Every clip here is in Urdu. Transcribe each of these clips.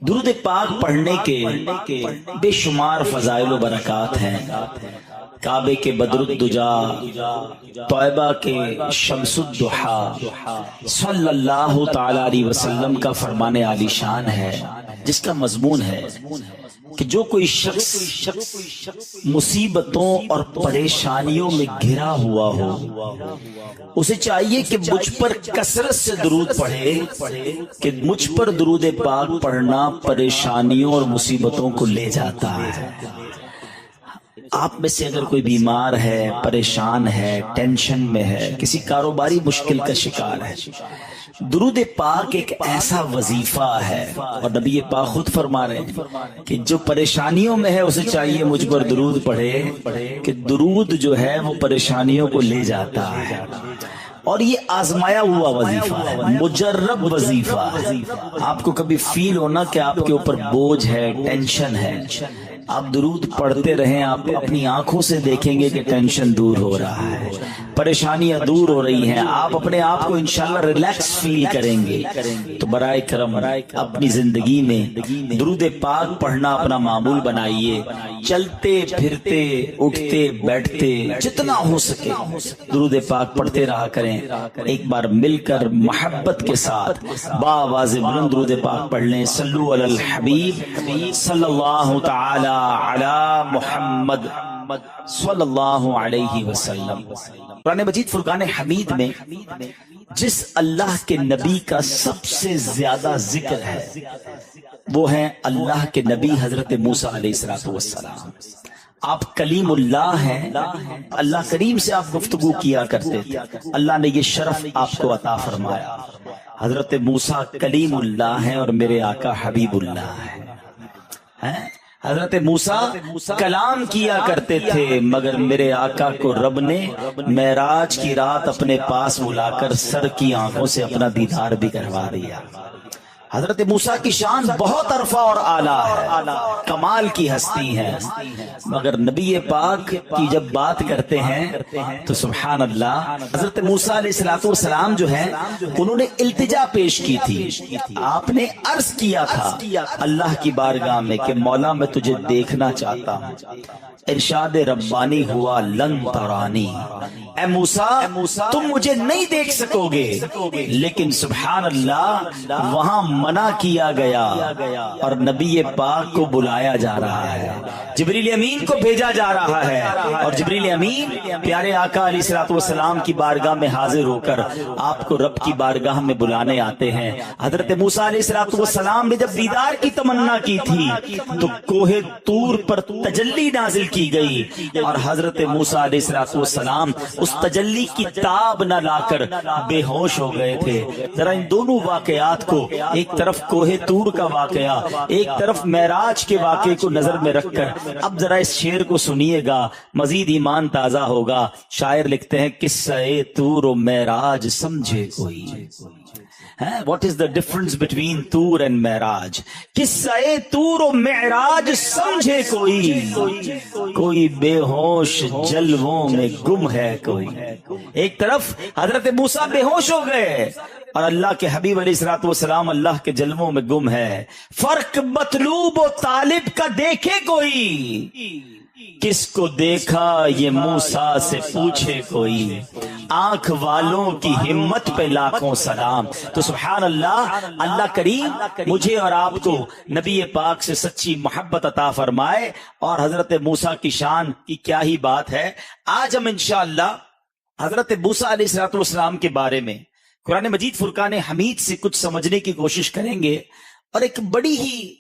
درود پاک پڑھنے کے بے شمار فضائل و برکات ہیں۔ کعبے کے بدر الدجا، طیبہ کے شمس الضحا، صلی اللہ تعالی علیہ وسلم کا فرمان عالی شان ہے، جس کا مضمون ہے کہ جو کوئی شخص مصیبتوں اور پریشانیوں میں گھرا ہوا ہو، اسے چاہیے کہ مجھ پر کثرت سے درود پڑھے، کہ مجھ پر درود پاک پڑھنا پریشانیوں اور مصیبتوں کو لے جاتا ہے۔ آپ میں سے اگر کوئی بیمار ہے، پریشان ہے، ٹینشن میں ہے، کسی کاروباری مشکل کا شکار ہے، درود پاک ایک ایسا وظیفہ ہے، اور نبی پاک خود فرما رہے ہیں کہ جو پریشانیوں میں ہے اسے چاہیے مجھ پر درود پڑھے، کہ درود جو ہے وہ پریشانیوں کو لے جاتا ہے۔ اور یہ آزمایا ہوا وظیفہ ہے، مجرب وظیفہ ہے۔ آپ کو کبھی فیل ہونا کہ آپ کے اوپر بوجھ ہے، ٹینشن ہے، آپ درود پڑھتے رہیں، آپ اپنی آنکھوں سے دیکھیں گے کہ ٹینشن دور ہو رہا ہے، پریشانیاں دور ہو رہی ہیں، آپ اپنے آپ کو انشاءاللہ ریلیکس فیل کریں گے۔ تو برائے کرم اپنی زندگی میں درود پاک پڑھنا اپنا معمول بنائیے، چلتے پھرتے اٹھتے بیٹھتے جتنا ہو سکے درود پاک پڑھتے رہا کریں۔ ایک بار مل کر محبت کے ساتھ باواز بلند درود پاک پڑھ لیں۔ صلو علی الحبیب صلی اللہ تعالی علی محمد صلی اللہ علیہ وسلم۔ قرآن مجید فرقان حمید میں جس اللہ کے نبی کا سب سے زیادہ ذکر ہے وہ ہے اللہ کے نبی حضرت موسیٰ علیہ السلام۔ آپ کلیم اللہ ہیں، اللہ کریم سے آپ گفتگو کیا کرتے تھے، اللہ نے یہ شرف آپ کو عطا فرمایا۔ حضرت موسیٰ کلیم اللہ ہیں اور میرے آقا حبیب اللہ ہیں۔ حضرت موسیٰ کلام کیا کرتے تھے، مگر میرے آقا کو رب نے معراج کی رات اپنے پاس بلا کر سر کی آنکھوں سے اپنا دیدار بھی کروا دیا۔ حضرت موسیٰ کی شان بہت عرفہ اور اعلیٰ ہے، کمال کی ہستی ہے، مگر نبی پاک کی جب بات کرتے ہیں تو سبحان اللہ، حضرت موسیٰ علیہ السلام جو ہے انہوں نے التجا پیش کی تھی۔ آپ نے عرض کیا تھا اللہ کی بارگاہ میں کہ مولا میں تجھے دیکھنا چاہتا ہوں۔ ارشاد ربانی ہوا لن ترانی، اے موسیٰ تم مجھے نہیں دیکھ سکو گے، لیکن سبحان اللہ وہاں منع کیا گیا اور نبی پاک کو بلایا جا رہا ہے، جبریل امین کو بھیجا جا رہا ہے، اور جبریل امین پیارے آقا علیہ السلام کی بارگاہ میں حاضر ہو کر آپ کو رب کی بارگاہ میں بلانے آتے ہیں۔ حضرت موسیٰ علیہ السلام نے جب دیدار کی تمنا کی تھی تو کوہ طور پر تجلی نازل کی گئی، اور حضرت موسیٰ علیہ السلام اس تجلی کی تاب نہ لا کر بے ہوش ہو گئے تھے۔ ذرا ان دونوں واقعات کو، ایک طرف کوہ طور کا واقعہ، ایک طرف معراج کے واقعے کو نظر میں رکھ کر اب ذرا اس شعر کو سنیے گا، مزید ایمان تازہ ہوگا۔ شاعر لکھتے ہیں قصہ طور و معراج سمجھے کوئی، What is the difference between طور and معراج؟ قصہ طور و معراج سمجھے کوئی بے ہوش جلووں میں گم ہے کوئی۔ ایک طرف حضرت موسیٰ بے ہوش ہو گئے اور اللہ کے حبیب علیہ السلام اللہ کے جلووں میں گم ہے۔ فرق مطلوب و طالب کا دیکھے کوئی، کس کو دیکھا یہ موسیٰ سے پوچھے کوئی، آنکھ والوں کی ہمت پہ لاکھوں سلام۔ تو سبحان اللہ، اللہ کریم مجھے اور آپ کو نبی پاک سے سچی محبت عطا فرمائے، اور حضرت موسیٰ کی شان کی کیا ہی بات ہے۔ آج ہم انشاءاللہ حضرت موسیٰ علیہ السلام کے بارے میں قرآن مجید فرقان حمید سے کچھ سمجھنے کی کوشش کریں گے، اور ایک بڑی ہی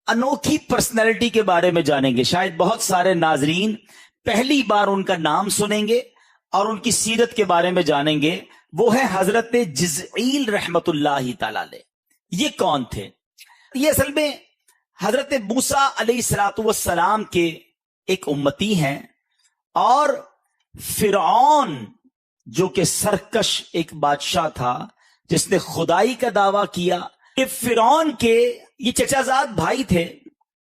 انوکھی پرسنالٹی کے بارے میں جانیں گے۔ شاید بہت سارے ناظرین پہلی بار ان کا نام سنیں گے اور ان کی سیرت کے بارے میں جانیں گے۔ وہ ہے حضرت جزعیل رحمت اللہ تعالی علیہ۔ یہ کون تھے؟ یہ اصل میں حضرت موسیٰ علیہ السلام کے ایک امتی ہیں، اور فرعون جو کہ سرکش ایک بادشاہ تھا جس نے خدائی کا دعویٰ کیا، کہ فرعون کے یہ چچا زاد بھائی تھے،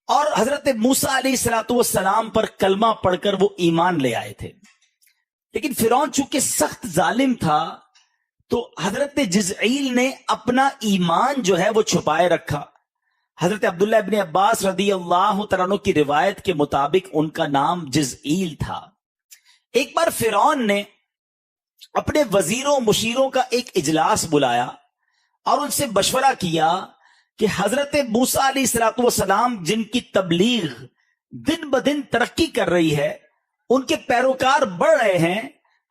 اور حضرت موسیٰ علیہ السلام پر کلمہ پڑھ کر وہ ایمان لے آئے تھے۔ لیکن فرعون چونکہ سخت ظالم تھا تو حضرت جزعیل نے اپنا ایمان جو ہے وہ چھپائے رکھا۔ حضرت عبداللہ ابن عباس رضی اللہ تعالیٰ عنہ کی روایت کے مطابق ان کا نام جزئیل تھا۔ ایک بار فرعون نے اپنے وزیروں مشیروں کا ایک اجلاس بلایا اور ان سے مشورہ کیا کہ حضرت موسیٰ علیہ السلام جن کی تبلیغ دن بدن ترقی کر رہی ہے، ان کے پیروکار بڑھ رہے ہیں،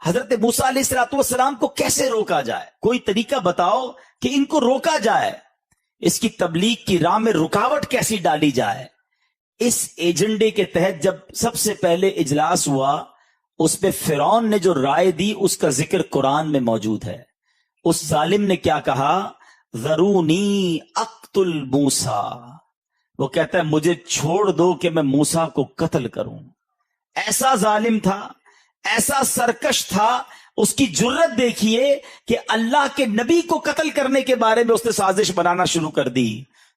حضرت موسیٰ علیہ السلام کو کیسے روکا جائے؟ کوئی طریقہ بتاؤ کہ ان کو روکا جائے، اس کی تبلیغ کی راہ میں رکاوٹ کیسی ڈالی جائے۔ اس ایجنڈے کے تحت جب سب سے پہلے اجلاس ہوا، اس پہ فرعون نے جو رائے دی اس کا ذکر قرآن میں موجود ہے۔ اس ظالم نے کیا کہا؟ ذرونی اقتل موسیٰ، وہ کہتا ہے مجھے چھوڑ دو کہ میں موسیٰ کو قتل کروں۔ ایسا ظالم تھا، ایسا سرکش تھا، اس کی جرت دیکھیے کہ اللہ کے نبی کو قتل کرنے کے بارے میں اس نے سازش بنانا شروع کر دی۔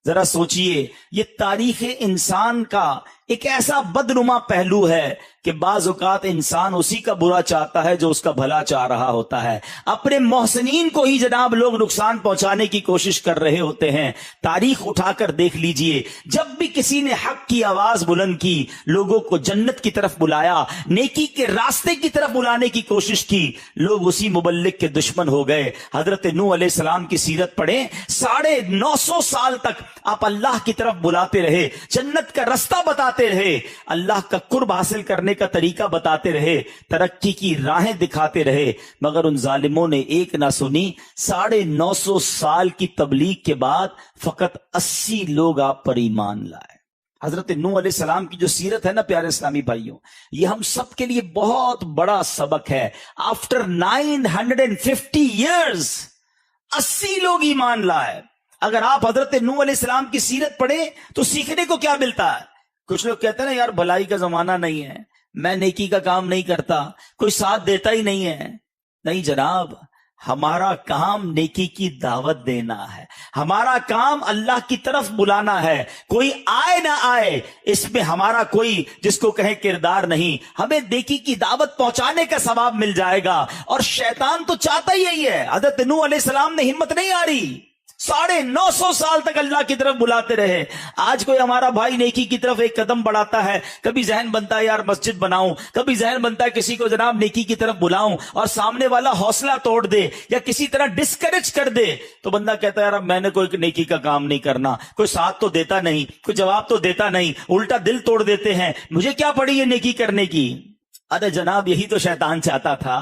ذرا سوچئے، یہ تاریخ انسان کا ایک ایسا بدنما پہلو ہے کہ بعض اوقات انسان اسی کا برا چاہتا ہے جو اس کا بھلا چاہ رہا ہوتا ہے۔ اپنے محسنین کو ہی جناب لوگ نقصان پہنچانے کی کوشش کر رہے ہوتے ہیں۔ تاریخ اٹھا کر دیکھ لیجئے، جب بھی کسی نے حق کی آواز بلند کی، لوگوں کو جنت کی طرف بلایا، نیکی کے راستے کی طرف بلانے کی کوشش کی، لوگ اسی مبلغ کے دشمن ہو گئے۔ حضرت نوح علیہ السلام کی سیرت پڑھیں، 950 سال تک آپ اللہ کی طرف بلاتے رہے، جنت کا رستہ بتاتے رہے، اللہ کا قرب حاصل کرنے کا طریقہ بتاتے رہے، ترقی کی راہیں دکھاتے رہے، مگر ان ظالموں نے ایک نہ سنی۔ 950 سال کی تبلیغ کے بعد فقط 80 لوگ آپ پر ایمان لائے۔ حضرت نوح علیہ السلام کی جو سیرت ہے نا پیارے اسلامی بھائیوں، یہ ہم سب کے لیے بہت بڑا سبق ہے۔ آفٹر 950 ایئرز 80 لوگ ایمان لائے۔ اگر آپ حضرت نوح علیہ السلام کی سیرت پڑھیں تو سیکھنے کو کیا ملتا ہے؟ کچھ لوگ کہتے ہیں نا یار بھلائی کا زمانہ نہیں ہے، میں نیکی کا کام نہیں کرتا، کوئی ساتھ دیتا ہی نہیں ہے۔ نہیں جناب، ہمارا کام نیکی کی دعوت دینا ہے، ہمارا کام اللہ کی طرف بلانا ہے۔ کوئی آئے نہ آئے اس میں ہمارا کوئی جس کو کہیں کردار نہیں، ہمیں نیکی کی دعوت پہنچانے کا ثواب مل جائے گا۔ اور شیطان تو چاہتا ہی یہی ہے۔ حضرت نوح علیہ السلام نے ہمت نہیں آ رہی، 950 سال تک اللہ کی طرف بلاتے رہے۔ آج کوئی ہمارا بھائی نیکی کی طرف ایک قدم بڑھاتا ہے، کبھی ذہن بنتا ہے یار مسجد بناؤں، کبھی ذہن بنتا ہے کسی کو جناب نیکی کی طرف بلاؤں، اور سامنے والا حوصلہ توڑ دے یا کسی طرح ڈسکریج کر دے تو بندہ کہتا ہے یار میں نے کوئی نیکی کا کام نہیں کرنا، کوئی ساتھ تو دیتا نہیں، کوئی جواب تو دیتا نہیں، الٹا دل توڑ دیتے ہیں، مجھے کیا پڑی یہ نیکی کرنے کی۔ ارے جناب یہی تو شیطان چاہتا تھا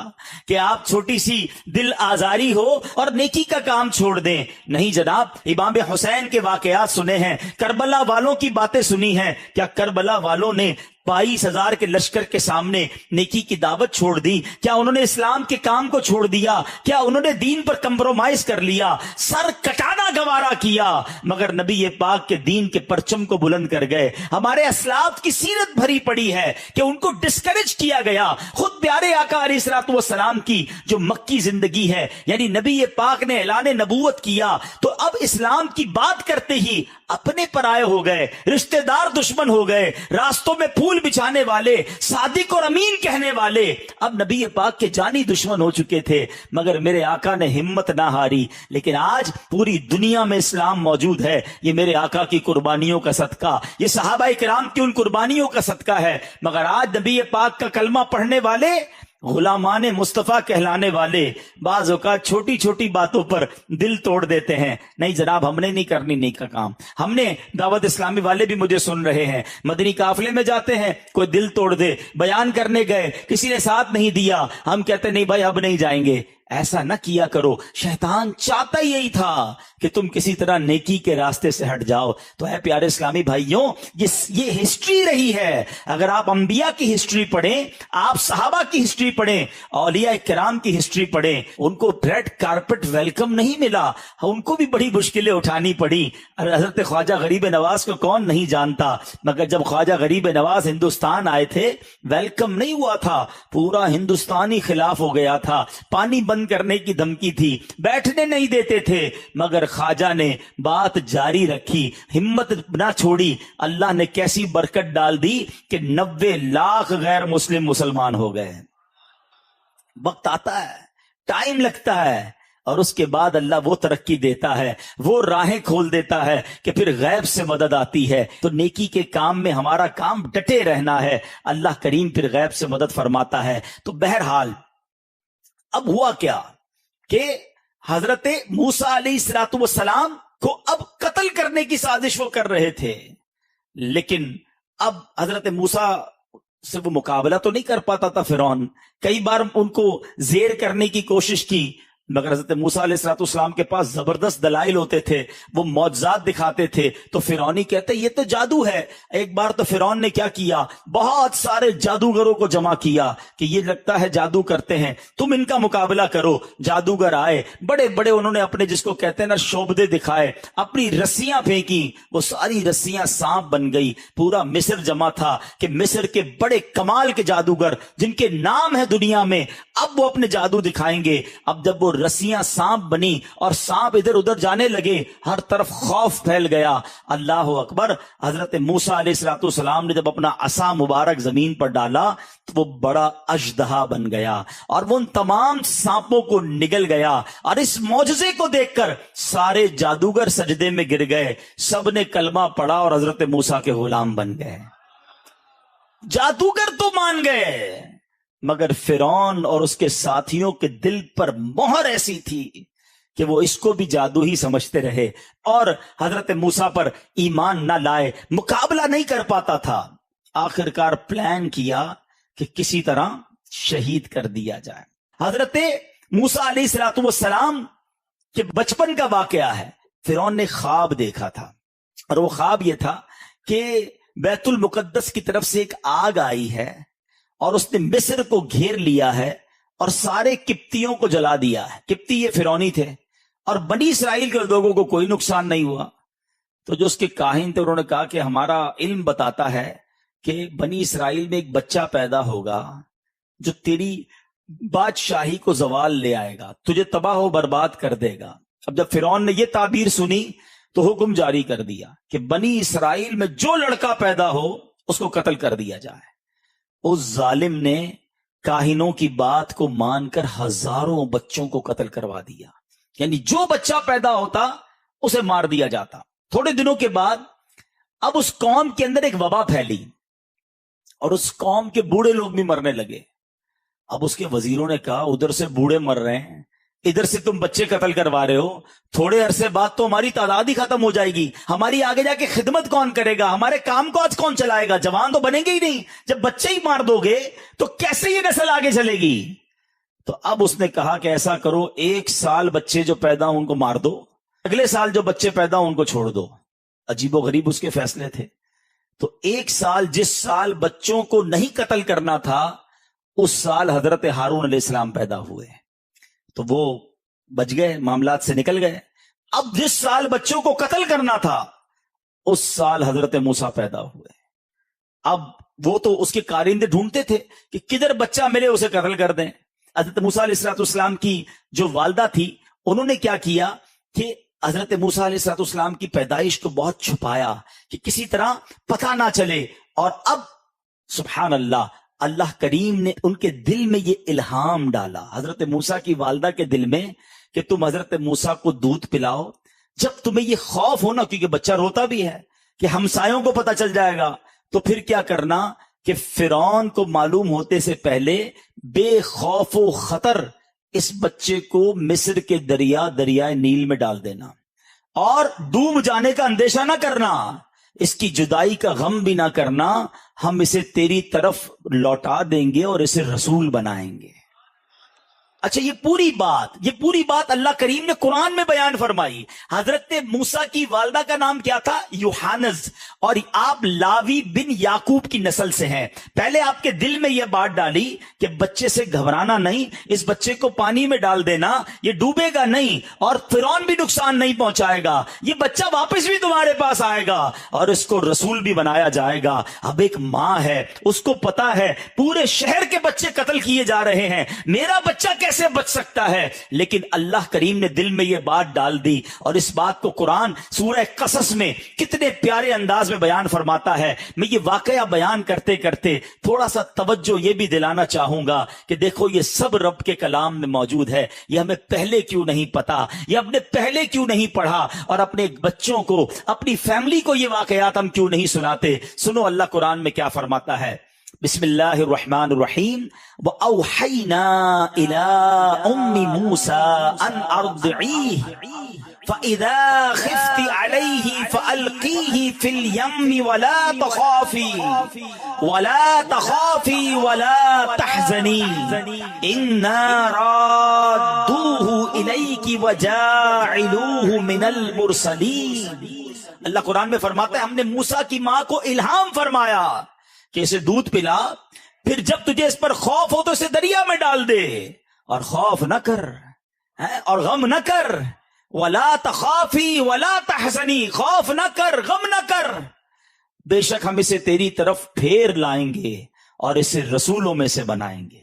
کہ آپ چھوٹی سی دل آزاری ہو اور نیکی کا کام چھوڑ دیں۔ نہیں جناب، امام حسین کے واقعات سنے ہیں، کربلا والوں کی باتیں سنی ہیں۔ کیا کربلا والوں نے 22,000 کے لشکر کے سامنے نیکی کی دعوت چھوڑ دی؟ کیا انہوں نے اسلام کے کام کو چھوڑ دیا؟ کیا انہوں نے دین پر کمپرومائز کر لیا؟ سر کٹانا گوارا کیا، مگر نبی پاک کے دین کے پرچم کو بلند کر گئے۔ ہمارے اسلاف کی سیرت بھری پڑی ہے کہ ان کو ڈسکریج کیا گیا۔ خود پیارے آقا علیہ الصلوۃ والسلام کی جو مکی زندگی ہے، یعنی نبی پاک نے اعلان نبوت کیا تو اب اسلام کی بات کرتے ہی اپنے پرائے ہو گئے، رشتہ دار دشمن ہو گئے، راستوں میں پھول بچھانے والے، صادق اور امین کہنے والے اب نبی پاک کے جانی دشمن ہو چکے تھے، مگر میرے آقا نے ہمت نہ ہاری۔ لیکن آج پوری دنیا میں اسلام موجود ہے، یہ میرے آقا کی قربانیوں کا صدقہ، یہ صحابہ کرام کی ان قربانیوں کا صدقہ ہے۔ مگر آج نبی پاک کا کلمہ پڑھنے والے، غلامان مصطفیٰ کہلانے والے بعض اوقات چھوٹی چھوٹی باتوں پر دل توڑ دیتے ہیں۔ نہیں جناب، ہم نے نہیں کرنی نیک کا کام۔ ہم نے دعوت اسلامی والے بھی مجھے سن رہے ہیں، مدنی قافلے میں جاتے ہیں، کوئی دل توڑ دے، بیان کرنے گئے کسی نے ساتھ نہیں دیا، ہم کہتے نہیں بھائی اب نہیں جائیں گے۔ ایسا نہ کیا کرو، شیطان چاہتا ہی یہی تھا کہ تم کسی طرح نیکی کے راستے سے ہٹ جاؤ۔ تو ہے پیارے اسلامی بھائیوں، یہ ہسٹری رہی ہے۔ اگر آپ انبیاء کی ہسٹری پڑھیں، آپ صحابہ کی ہسٹری پڑھیں، اولیاء کرام کی ہسٹری پڑھیں، ان کو ریڈ کارپٹ ویلکم نہیں ملا، ان کو بھی بڑی مشکلیں اٹھانی پڑی۔ حضرت خواجہ غریب نواز کو کون نہیں جانتا، مگر جب خواجہ غریب نواز ہندوستان آئے تھے ویلکم نہیں ہوا تھا، پورا ہندوستانی خلاف ہو گیا تھا، پانی بند کرنے کی دھمکی تھی، بیٹھنے نہیں دیتے تھے، مگر خواجہ نے بات جاری رکھی، ہمت نہ چھوڑی۔ اللہ نے کیسی برکت ڈال دی کہ 90 لاکھ غیر مسلم مسلمان ہو گئے۔ وقت آتا ہے، ٹائم لگتا ہے، اور اس کے بعد اللہ وہ ترقی دیتا ہے، وہ راہیں کھول دیتا ہے کہ پھر غیب سے مدد آتی ہے۔ تو نیکی کے کام میں ہمارا کام ڈٹے رہنا ہے، اللہ کریم پھر غیب سے مدد فرماتا ہے۔ تو بہرحال اب ہوا کیا کہ حضرت موسیٰ علیہ السلام کو اب قتل کرنے کی سازش وہ کر رہے تھے، لیکن اب حضرت موسیٰ سے وہ مقابلہ تو نہیں کر پاتا تھا فرعون۔ کئی بار ان کو زیر کرنے کی کوشش کی، مگر حضرت موسیٰ علیہ السلام کے پاس زبردست دلائل ہوتے تھے، وہ معجزات دکھاتے تھے۔ تو فرعونی کہتے یہ تو جادو ہے۔ ایک بار تو فرعون نے کیا کیا، بہت سارے جادوگروں کو جمع کیا کہ یہ لگتا ہے جادو کرتے ہیں، تم ان کا مقابلہ کرو۔ جادوگر آئے، بڑے بڑے انہوں نے اپنے جس کو کہتے ہیں نا شوبدے دکھائے، اپنی رسیاں پھینکی، وہ ساری رسیاں سانپ بن گئی۔ پورا مصر جمع تھا کہ مصر کے بڑے کمال کے جادوگر جن کے نام ہے دنیا میں، اب وہ اپنے جادو دکھائیں گے۔ اب جب وہ رسیاں سانپ بنی اور سانپ ادھر ادھر جانے لگے، ہر طرف خوف پھیل گیا۔ اللہ اکبر! حضرت موسیٰ علیہ السلام نے جب اپنا عصا مبارک زمین پر ڈالا تو وہ بڑا اژدہا بن گیا اور وہ ان تمام سانپوں کو نگل گیا۔ اور اس معجزے کو دیکھ کر سارے جادوگر سجدے میں گر گئے، سب نے کلمہ پڑھا اور حضرت موسیٰ کے غلام بن گئے۔ جادوگر تو مان گئے، مگر فرعون اور اس کے ساتھیوں کے دل پر مہر ایسی تھی کہ وہ اس کو بھی جادو ہی سمجھتے رہے اور حضرت موسیٰ پر ایمان نہ لائے، مقابلہ نہیں کر پاتا تھا۔ آخرکار پلان کیا کہ کسی طرح شہید کر دیا جائے۔ حضرت موسیٰ علیہ السلام کے بچپن کا واقعہ ہے۔ فرعون نے خواب دیکھا تھا اور وہ خواب یہ تھا کہ بیت المقدس کی طرف سے ایک آگ آئی ہے اور اس نے مصر کو گھیر لیا ہے اور سارے قبطیوں کو جلا دیا ہے۔ قبطی یہ فرعونی تھے اور بنی اسرائیل کے لوگوں کو کوئی نقصان نہیں ہوا۔ تو جو اس کے کاہن تھے انہوں نے کہا کہ ہمارا علم بتاتا ہے کہ بنی اسرائیل میں ایک بچہ پیدا ہوگا جو تیری بادشاہی کو زوال لے آئے گا، تجھے تباہ و برباد کر دے گا۔ اب جب فرعون نے یہ تعبیر سنی تو حکم جاری کر دیا کہ بنی اسرائیل میں جو لڑکا پیدا ہو اس کو قتل کر دیا جائے۔ اس ظالم نے کاہنوں کی بات کو مان کر ہزاروں بچوں کو قتل کروا دیا، یعنی جو بچہ پیدا ہوتا اسے مار دیا جاتا۔ تھوڑے دنوں کے بعد اب اس قوم کے اندر ایک وبا پھیلی اور اس قوم کے بوڑھے لوگ بھی مرنے لگے۔ اب اس کے وزیروں نے کہا ادھر سے بوڑھے مر رہے ہیں، ادھر سے تم بچے قتل کروا رہے ہو، تھوڑے عرصے بعد تو ہماری تعداد ہی ختم ہو جائے گی، ہماری آگے جا کے خدمت کون کرے گا، ہمارے کام کو آج کون چلائے گا، جوان تو بنیں گے ہی نہیں۔ جب بچے ہی مار دو گے تو کیسے یہ نسل آگے چلے گی؟ تو اب اس نے کہا کہ ایسا کرو، 1 سال بچے جو پیدا ہوں ان کو مار دو، اگلے سال جو بچے پیدا ہوں ان کو چھوڑ دو۔ عجیب و غریب اس کے فیصلے تھے۔ تو 1 سال جس سال بچوں کو نہیں قتل کرنا تھا اس سال حضرت ہارون علیہ السلام پیدا ہوئے، تو وہ بچ گئے، معاملات سے نکل گئے۔ اب جس سال بچوں کو قتل کرنا تھا اس سال حضرت موسیٰ پیدا ہوئے۔ اب وہ تو اس کے کارندے ڈھونڈتے تھے کہ کدھر بچہ ملے اسے قتل کر دیں۔ حضرت موسیٰ علیہ السلام کی جو والدہ تھی انہوں نے کیا کیا کہ حضرت موسیٰ علیہ السلام کی پیدائش کو بہت چھپایا کہ کسی طرح پتہ نہ چلے۔ اور اب سبحان اللہ، اللہ کریم نے ان کے دل میں یہ الہام ڈالا، حضرت موسیٰ کی والدہ کے دل میں، کہ تم حضرت موسیٰ کو دودھ پلاؤ۔ جب تمہیں یہ خوف ہونا، کیونکہ بچہ روتا بھی ہے کہ ہمسایوں کو پتہ چل جائے گا، تو پھر کیا کرنا کہ فرعون کو معلوم ہوتے سے پہلے بے خوف و خطر اس بچے کو مصر کے دریائے نیل میں ڈال دینا اور ڈوب جانے کا اندیشہ نہ کرنا، اس کی جدائی کا غم بھی نہ کرنا، ہم اسے تیری طرف لوٹا دیں گے اور اسے رسول بنائیں گے۔ اچھا، یہ پوری بات اللہ کریم نے قرآن میں بیان فرمائی۔ حضرت موسیٰ کی والدہ کا نام کیا تھا؟ یوحانز، اور آپ لاوی بن یعقوب کی نسل سے ہیں۔ پہلے آپ کے دل میں یہ بات ڈالی کہ بچے سے گھبرانا نہیں، اس بچے کو پانی میں ڈال دینا، یہ ڈوبے گا نہیں اور فرعون بھی نقصان نہیں پہنچائے گا، یہ بچہ واپس بھی تمہارے پاس آئے گا اور اس کو رسول بھی بنایا جائے گا۔ اب ایک ماں ہے، اس کو پتا ہے پورے شہر کے بچے قتل کیے جا رہے ہیں، میرا بچہ کیسے بچ سکتا ہے؟ لیکن اللہ کریم نے دل میں یہ بات ڈال دی، اور اس بات کو قرآن سورہ قصص میں کتنے پیارے انداز انداز میں بیان فرماتا ہے. میں یہ واقعہ بیان کرتے کرتے تھوڑا سا توجہ یہ بھی دلانا چاہوں گا کہ دیکھو یہ سب رب کے کلام میں موجود ہے. یہ ہمیں پہلے کیوں نہیں پتا, یہ ہم نے پہلے کیوں نہیں پڑھا, اور اپنے بچوں کو, اپنی فیملی کو یہ واقعات ہم کیوں نہیں سناتے. سنو اللہ قرآن میں کیا فرماتا ہے. بسم اللہ الرحمن الرحیم. وَأَوْحَيْنَا إِلَىٰ أُمِّ مُوسَىٰ أَنْ أَرْضِعِيهِ فَإِذَا خِفْتِ عَلَيْهِ فَأَلْقِيهِ فِي الْيَمِّ وَلَا تَخَافِي وَلَا تَحْزَنِي إِنَّا رَادُّوهُ إِلَيْكِ وَجَاعِلُوهُ مِنَ الْمُرْسَلِينَ. اللہ قرآن میں فرماتا ہے ہم نے موسیٰ کی ماں کو الہام فرمایا کہ اسے دودھ پلا, پھر جب تجھے اس پر خوف ہو تو اسے دریا میں ڈال دے, اور خوف نہ کر اور غم نہ کر. وَلَا تَخَافِي وَلَا تَحْزَنِي, خوف نہ کر, غم نہ کر, بے شک ہم اسے تیری طرف پھیر لائیں گے اور اسے رسولوں میں سے بنائیں گے.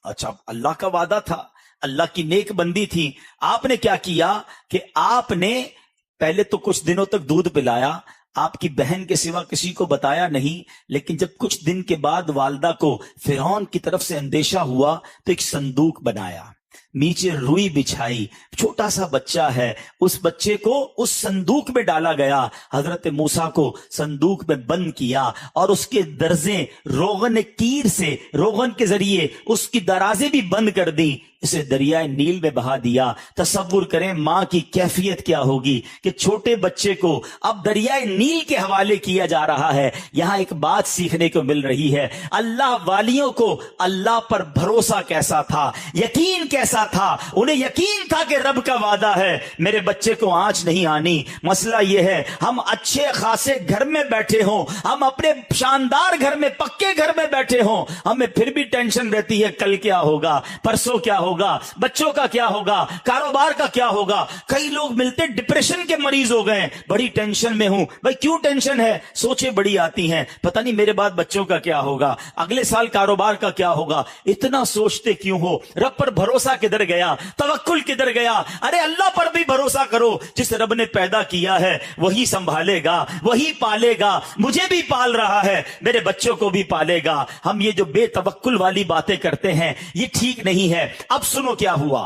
اچھا, اللہ کا وعدہ تھا, اللہ کی نیک بندی تھی. آپ نے کیا کیا کہ آپ نے پہلے تو کچھ دنوں تک دودھ پلایا, آپ کی بہن کے سوا کسی کو بتایا نہیں, لیکن جب کچھ دن کے بعد والدہ کو فرعون کی طرف سے اندیشہ ہوا تو ایک صندوق بنایا, نیچے روئی بچھائی, چھوٹا سا بچہ ہے, اس بچے کو اس صندوق میں ڈالا گیا. حضرت موسیٰ کو صندوق میں بند کیا اور اس کے درزیں روغن کیر سے, روغن کے ذریعے اس کی درازیں بھی بند کر دی, اسے دریائے نیل میں بہا دیا. تصور کریں ماں کی کیفیت کیا ہوگی کہ چھوٹے بچے کو اب دریائے نیل کے حوالے کیا جا رہا ہے. یہاں ایک بات سیکھنے کو مل رہی ہے, اللہ والیوں کو اللہ پر بھروسہ کیسا تھا, یقین کیسا تھا. انہیں یقین تھا کہ رب کا وعدہ ہے میرے بچے کو آنچ نہیں آنی. مسئلہ یہ ہے ہم اچھے خاصے گھر میں بیٹھے ہوں, ہم اپنے شاندار گھر میں, پکے گھر میں بیٹھے ہوں, ہمیں پھر بھی ٹینشن رہتی ہے کل کیا ہوگا, پرسوں کیا ہوگا, بچوں کا کیا ہوگا, کاروبار کا کیا ہوگا. کئی لوگ ملتے ڈپریشن کے مریض ہو گئے, بڑی ٹینشن میں ہوں. بھائی کیوں ٹینشن ہے؟ سوچیں بڑی آتی ہیں, پتہ نہیں میرے بعد بچوں کا کیا ہوگا, اگلے سال کاروبار کا کیا ہوگا. اتنا سوچتے کیوں ہو؟ رب پر بھروسہ کدھر گیا, توکل کدھر گیا؟ ارے اللہ پر بھی بھروسہ کرو, جس رب نے پیدا کیا ہے وہی سنبھالے گا, وہی پالے گا. مجھے بھی پال رہا ہے, میرے بچوں کو بھی پالے گا. ہم یہ جو بے توکل والی باتیں کرتے ہیں یہ ٹھیک نہیں ہے. اب سنو کیا ہوا.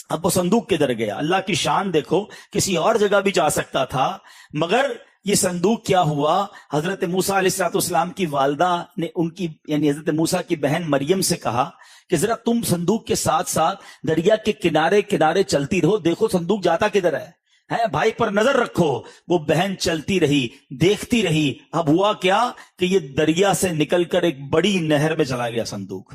اب وہ صندوق کدھر گیا؟ اللہ کی شان دیکھو, کسی اور جگہ بھی جا سکتا تھا, مگر یہ صندوق کیا ہوا. حضرت موسیٰ علیہ السلام کی والدہ نے ان کی یعنی حضرت موسیٰ کی بہن مریم سے کہا کہ ذرا تم صندوق کے ساتھ ساتھ دریا کے کنارے کنارے چلتی رہو, دیکھو صندوق جاتا کدھر ہے, بھائی پر نظر رکھو. وہ بہن چلتی رہی, دیکھتی رہی. اب ہوا کیا کہ یہ دریا سے نکل کر ایک بڑی نہر میں چلا گیا صندوق.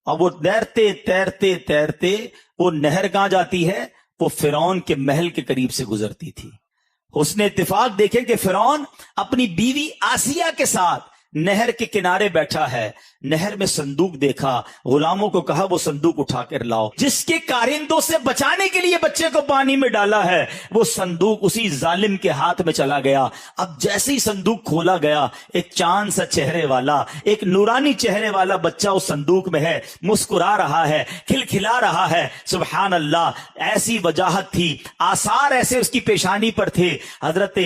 اور وہ تیرتے تیرتے تیرتے وہ نہر کہاں جاتی ہے؟ وہ فرعون کے محل کے قریب سے گزرتی تھی. حسن اتفاق دیکھیں کہ فرعون اپنی بیوی آسیہ کے ساتھ نہر کے کنارے بیٹھا ہے. نہر میں صندوق دیکھا, غلاموں کو کہا وہ صندوق اٹھا کر لاؤ. جس کے کارندوں سے بچانے کے لیے بچے کو پانی میں ڈالا ہے وہ صندوق اسی ظالم کے ہاتھ میں چلا گیا. اب جیسے ہی صندوق کھولا گیا, ایک چاند سا چہرے والا, ایک نورانی چہرے والا بچہ اس صندوق میں ہے, مسکرا رہا ہے, کھلکھلا رہا ہے. سبحان اللہ, ایسی وجاہت تھی, آثار ایسے اس کی پیشانی پر تھے. حضرت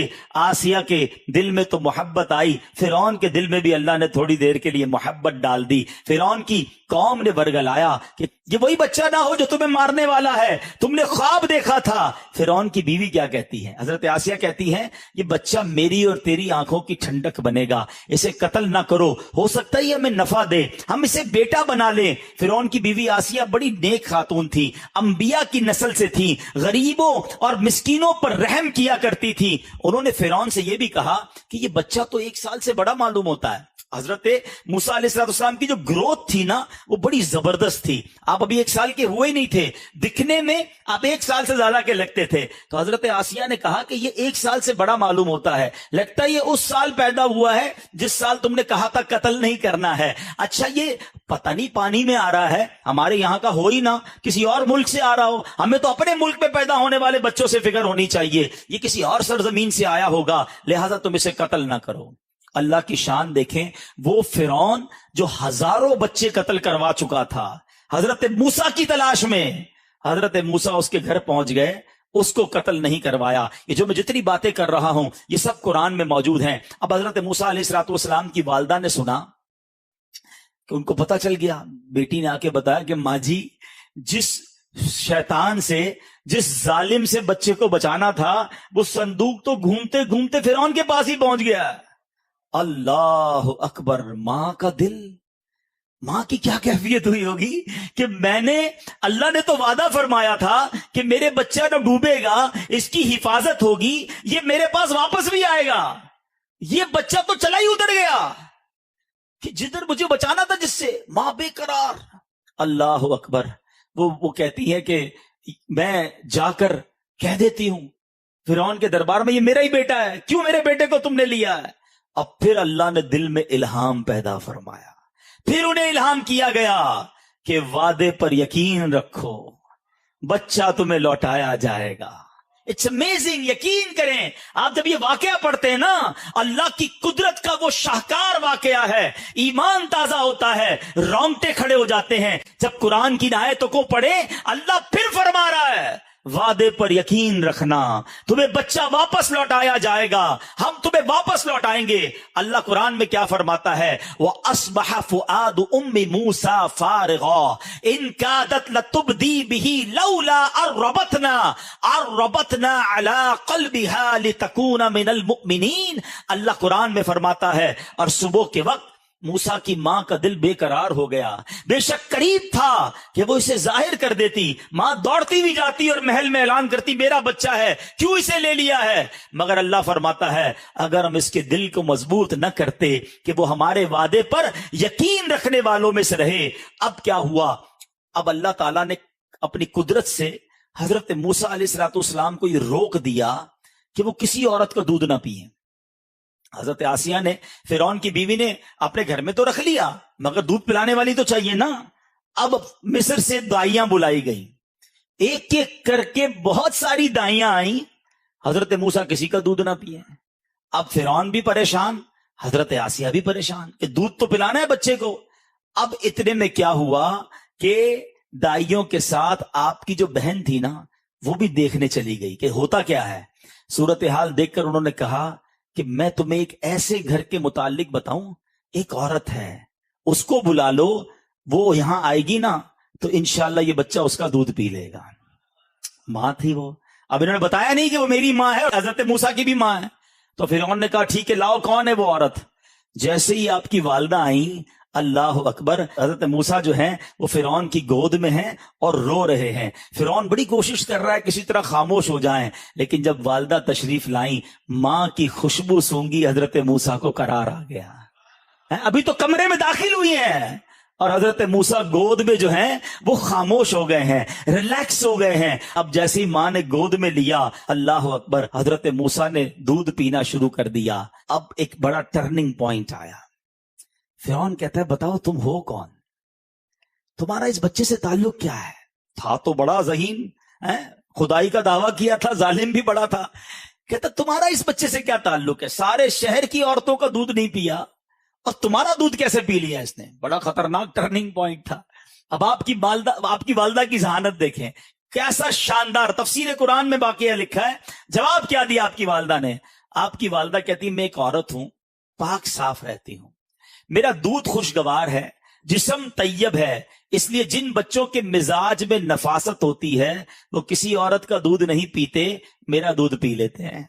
آسیہ کے دل میں تو محبت آئی, فرعون کے دل میں بھی اللہ نے تھوڑی دیر کے لیے محبت ڈال دی. فرعون کی قوم نے ورگلایا کہ یہ وہی بچہ نہ ہو جو تمہیں مارنے والا ہے, تم نے خواب دیکھا تھا. فرعون کی بیوی کیا کہتی ہے؟ حضرت آسیہ کہتی ہے یہ بچہ میری اور تیری آنکھوں کی ٹھنڈک بنے گا, اسے قتل نہ کرو, ہو سکتا ہے ہمیں نفع دے, ہم اسے بیٹا بنا لیں. فرعون کی بیوی آسیہ بڑی نیک خاتون تھی, انبیاء کی نسل سے تھی, غریبوں اور مسکینوں پر رحم کیا کرتی تھی. انہوں نے فرعون سے یہ بھی کہا کہ یہ بچہ تو 1 سال سے بڑا معلوم ہوتا ہے. حضرت موسیٰ علیہ السلام کی جو گروتھ تھی نا وہ بڑی زبردست تھی. آپ ابھی 1 سال کے ہوئے نہیں تھے, دکھنے میں آپ 1 سال سے زیادہ کے لگتے تھے. تو حضرت آسیہ نے کہا کہ یہ 1 سال سے بڑا معلوم ہوتا ہے, لگتا ہے یہ اس سال پیدا ہوا ہے جس سال تم نے کہا تھا قتل نہیں کرنا ہے. اچھا یہ پتہ نہیں پانی میں آ رہا ہے, ہمارے یہاں کا ہو ہی نہ, کسی اور ملک سے آ رہا ہو. ہمیں تو اپنے ملک میں پیدا ہونے والے بچوں سے فکر ہونی چاہیے, یہ کسی اور سرزمین سے آیا ہوگا, لہذا تم اسے قتل نہ کرو. اللہ کی شان دیکھیں, وہ فرعون جو ہزاروں بچے قتل کروا چکا تھا حضرت موسیٰ کی تلاش میں, حضرت موسیٰ اس کے گھر پہنچ گئے اس کو قتل نہیں کروایا. یہ جو میں جتنی باتیں کر رہا ہوں یہ سب قرآن میں موجود ہیں. اب حضرت موسیٰ علیہ الصلوۃ والسلام کی والدہ نے سنا کہ ان کو پتہ چل گیا. بیٹی نے آ کے بتایا کہ ماں جی جس شیطان سے, جس ظالم سے بچے کو بچانا تھا, وہ صندوق تو گھومتے گھومتے فرعون کے پاس ہی پہنچ گیا. اللہ اکبر. ماں کا دل, ماں کی کیا کیفیت ہوئی ہوگی کہ میں نے, اللہ نے تو وعدہ فرمایا تھا کہ میرے بچہ نہ ڈوبے گا, اس کی حفاظت ہوگی, یہ میرے پاس واپس بھی آئے گا. یہ بچہ تو چلا ہی اتر گیا کہ جدھر مجھے بچانا تھا, جس سے. ماں بے قرار. اللہ اکبر. وہ کہتی ہے کہ میں جا کر کہہ دیتی ہوں فرعون کے دربار میں, یہ میرا ہی بیٹا ہے, کیوں میرے بیٹے کو تم نے لیا ہے. اب پھر اللہ نے دل میں الہام پیدا فرمایا. پھر انہیں الہام کیا گیا کہ وعدے پر یقین رکھو, بچہ تمہیں لوٹایا جائے گا. It's amazing. یقین کریں آپ جب یہ واقعہ پڑھتے ہیں نا, اللہ کی قدرت کا وہ شاہکار واقعہ ہے, ایمان تازہ ہوتا ہے, رونگٹے کھڑے ہو جاتے ہیں جب قرآن کی آیتوں کو پڑھیں. اللہ پھر فرما رہا ہے وعدے پر یقین رکھنا, تمہیں بچہ واپس لوٹایا جائے گا, ہم تمہیں واپس لوٹائیں گے. اللہ قرآن میں کیا فرماتا ہے, وَأَصْبَحَ فُؤَادُ أُمِّ مُوسَى فَارِغًا إِن كَادَتْ لَتُبْدِي بِهِ لَوْلَا أَرْرَبَطْنَا عَلَىٰ قَلْبِهَا لِتَكُونَ مِنَ الْمُؤْمِنِينَ. اللہ قرآن میں فرماتا ہے اور صبح کے وقت موسیٰ کی ماں کا دل بے قرار ہو گیا. بے شک قریب تھا کہ وہ اسے ظاہر کر دیتی, ماں دوڑتی بھی جاتی اور محل میں اعلان کرتی میرا بچہ ہے, کیوں اسے لے لیا ہے. مگر اللہ فرماتا ہے اگر ہم اس کے دل کو مضبوط نہ کرتے کہ وہ ہمارے وعدے پر یقین رکھنے والوں میں سے رہے. اب کیا ہوا, اب اللہ تعالیٰ نے اپنی قدرت سے حضرت موسیٰ علیہ الصلوۃ والسلام کو یہ روک دیا کہ وہ کسی عورت کا دودھ نہ پیئیں. حضرت آسیہ نے, فرعون کی بیوی نے اپنے گھر میں تو رکھ لیا, مگر دودھ پلانے والی تو چاہیے نا. اب مصر سے دائیاں بلائی گئیں, ایک ایک کر کے بہت ساری دائیاں آئیں. حضرت موسیٰ کسی کا دودھ نہ پیے. اب فرعون بھی پریشان, حضرت آسیہ بھی پریشان کہ دودھ تو پلانا ہے بچے کو. اب اتنے میں کیا ہوا کہ دائیوں کے ساتھ آپ کی جو بہن تھی نا, وہ بھی دیکھنے چلی گئی کہ ہوتا کیا ہے. صورتحال دیکھ کر انہوں نے کہا کہ میں تمہیں ایک ایسے گھر کے متعلق بتاؤں, ایک عورت ہے, اس کو بلا لو, وہ یہاں آئے گی نا تو انشاءاللہ یہ بچہ اس کا دودھ پی لے گا. ماں تھی وہ. اب انہوں نے بتایا نہیں کہ وہ میری ماں ہے اور حضرت موسیٰ کی بھی ماں ہے. تو پھر انہوں نے کہا ٹھیک ہے لاؤ, کون ہے وہ عورت. جیسے ہی آپ کی والدہ آئیں, اللہ اکبر, حضرت موسیٰ جو ہیں وہ فرعون کی گود میں ہیں اور رو رہے ہیں. فرعون بڑی کوشش کر رہا ہے کسی طرح خاموش ہو جائیں, لیکن جب والدہ تشریف لائیں, ماں کی خوشبو سونگی حضرت موسیٰ کو قرار آ گیا. ابھی تو کمرے میں داخل ہوئی ہیں اور حضرت موسیٰ گود میں جو ہیں وہ خاموش ہو گئے ہیں, ریلیکس ہو گئے ہیں. اب جیسے ہی ماں نے گود میں لیا, اللہ اکبر, حضرت موسیٰ نے دودھ پینا شروع کر دیا. اب ایک بڑا ٹرننگ پوائنٹ آیا. فرعون کہتا ہے بتاؤ تم ہو کون, تمہارا اس بچے سے تعلق کیا ہے. تھا تو بڑا ذہین, خدائی کا دعویٰ کیا تھا, ظالم بھی بڑا تھا. کہتا تمہارا اس بچے سے کیا تعلق ہے, سارے شہر کی عورتوں کا دودھ نہیں پیا اور تمہارا دودھ کیسے پی لیا اس نے. بڑا خطرناک ٹرننگ پوائنٹ تھا. اب آپ کی والدہ کی ذہانت دیکھیں, کیسا شاندار. تفسیر قرآن میں واقعہ لکھا ہے. جواب کیا دیا آپ کی والدہ نے. آپ کی والدہ کہتی میں ایک عورت ہوں, پاک صاف رہتی ہوں, میرا دودھ خوشگوار ہے, جسم طیب ہے, اس لیے جن بچوں کے مزاج میں نفاست ہوتی ہے وہ کسی عورت کا دودھ نہیں پیتے, میرا دودھ پی لیتے ہیں.